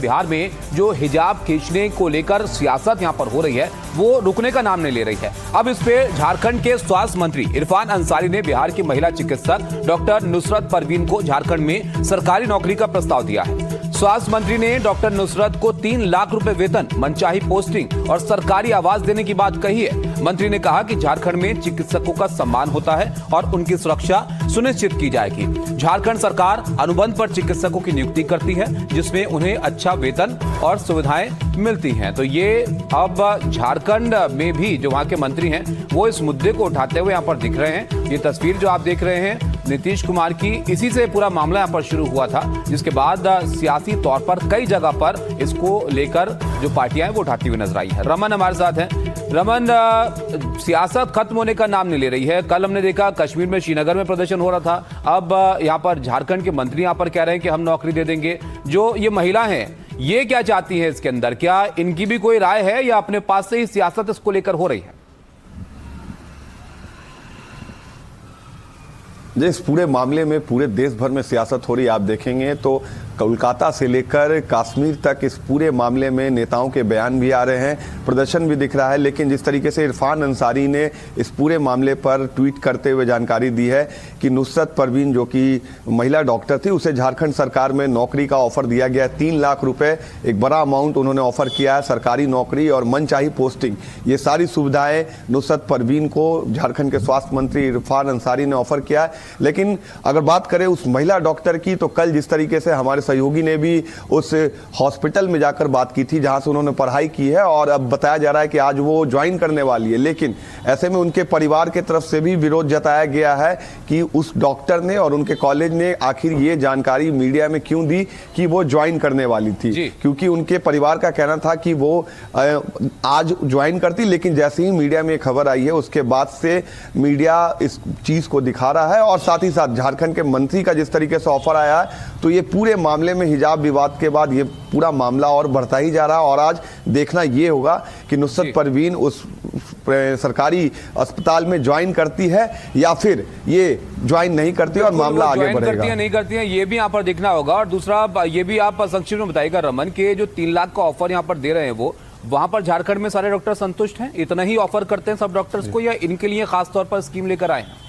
बिहार में जो हिजाब खींचने को लेकर सियासत यहां पर हो रही है वो रुकने का नाम नहीं ले रही है। अब इस पे झारखंड के स्वास्थ्य मंत्री इरफान अंसारी ने बिहार की महिला चिकित्सक डॉक्टर नुसरत परवीन को झारखंड में सरकारी नौकरी का प्रस्ताव दिया है। स्वास्थ्य मंत्री ने डॉक्टर नुसरत को 3 लाख रुपए वेतन, मनचाही पोस्टिंग और सरकारी आवास देने की बात कही है। मंत्री ने कहा कि झारखंड में चिकित्सकों का सम्मान होता है और उनकी सुरक्षा सुनिश्चित की जाएगी। झारखंड सरकार अनुबंध पर चिकित्सकों की नियुक्ति करती है जिसमें उन्हें अच्छा वेतन और सुविधाएं मिलती हैं। तो ये अब झारखंड में भी जो वहां के मंत्री हैं वो इस मुद्दे को उठाते हुए यहां पर दिख रहे हैं। ये तस्वीर जो आप देख रहे हैं नीतीश कुमार की, इसी से पूरा मामला यहां पर शुरू हुआ था, जिसके बाद सियासी तौर पर कई जगह पर इसको लेकर जो पार्टियां हैं वो उठाती हुई नजर आई है। रमन हमारे साथ हैं। रमन, सियासत खत्म होने का नाम नहीं ले रही है। कल हमने देखा कश्मीर में, श्रीनगर में प्रदर्शन हो रहा था। अब यहाँ पर झारखंड के मंत्री यहाँ पर कह रहे हैं कि हम नौकरी दे देंगे। जो ये महिला हैं ये क्या चाहती है इसके अंदर? क्या इनकी भी कोई राय है या अपने पास से ही सियासत इसको लेकर हो रही है? इस पूरे मामले में पूरे देश भर में सियासत हो रही है। आप देखेंगे तो कोलकाता से लेकर कश्मीर तक इस पूरे मामले में नेताओं के बयान भी आ रहे हैं, प्रदर्शन भी दिख रहा है। लेकिन जिस तरीके से इरफान अंसारी ने इस पूरे मामले पर ट्वीट करते हुए जानकारी दी है कि नुसरत परवीन जो कि महिला डॉक्टर थी उसे झारखंड सरकार में नौकरी का ऑफर दिया गया है। 3 लाख रुपए एक बड़ा अमाउंट उन्होंने ऑफर किया है, सरकारी नौकरी और मनचाही पोस्टिंग, ये सारी सुविधाएं नुसरत परवीन को झारखंड के स्वास्थ्य मंत्री इरफान अंसारी ने ऑफर किया है। लेकिन अगर बात करें उस महिला डॉक्टर की, तो कल जिस तरीके से हमारे सहयोगी ने भी उस हॉस्पिटल में जाकर बात की थी जहां से उन्होंने पढ़ाई की है और अब बताया जा रहा है कि आज वो ज्वाइन करने वाली है। लेकिन ऐसे में उनके परिवार की तरफ से भी विरोध जताया गया है कि उस डॉक्टर ने और उनके कॉलेज ने आखिर ये जानकारी मीडिया में क्यों दी कि वो ज्वाइन करने वाली थी, क्योंकि उनके परिवार का कहना था कि वो आज ज्वाइन करती, लेकिन जैसे ही मीडिया में खबर आई है उसके बाद से मीडिया इस चीज को दिखा रहा है। और साथ ही साथ झारखंड के मंत्री का जिस तरीके से ऑफर आया है, तो ये पूरे मामले में हिजाब विवाद के बाद ये पूरा मामला और बढ़ता ही जा रहा है। और आज देखना ये होगा कि नुसरत परवीन उस सरकारी अस्पताल में ज्वाइन करती है या फिर ये ज्वाइन नहीं करती और मामला आगे बढ़ेगा। करती है नहीं करती है ये भी यहाँ पर देखना होगा। और दूसरा ये भी आप संक्षिप्त में बताइएगा रमन के जो 3 लाख का ऑफर यहाँ पर दे रहे हैं वो वहां पर झारखंड में सारे डॉक्टर संतुष्ट हैं? इतना ही ऑफर करते हैं सब डॉक्टर्स को या इनके लिए खास तौर पर स्कीम लेकर आए हैं?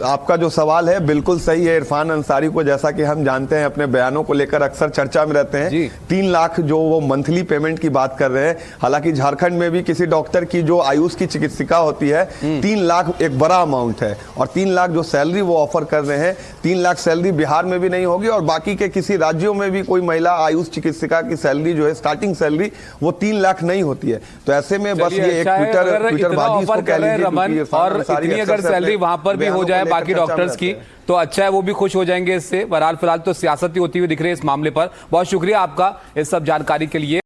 आपका जो सवाल है बिल्कुल सही है। इरफान अंसारी को जैसा कि हम जानते हैं अपने बयानों को लेकर अक्सर चर्चा में रहते हैं। 3 लाख जो वो मंथली पेमेंट की बात कर रहे हैं, हालांकि झारखंड में भी किसी डॉक्टर की जो आयुष की चिकित्सिका होती है 3 लाख एक बड़ा अमाउंट है। और 3 लाख जो सैलरी वो ऑफर कर रहे हैं, 3 लाख सैलरी बिहार में भी नहीं होगी और बाकी के किसी राज्यों में भी कोई महिला आयुष चिकित्सिका की सैलरी जो है स्टार्टिंग सैलरी वो 3 लाख नहीं होती है। तो ऐसे में बस ये एक ट्विटरबाजी इसको कह लीजिए। और इतनी अगर सैलरी वहां पर हो जाए बाकी डॉक्टर्स की तो अच्छा है, वो भी खुश हो जाएंगे इससे। बहरहाल फिलहाल तो सियासत ही होती हुई दिख रही है इस मामले पर। बहुत शुक्रिया आपका इस सब जानकारी के लिए।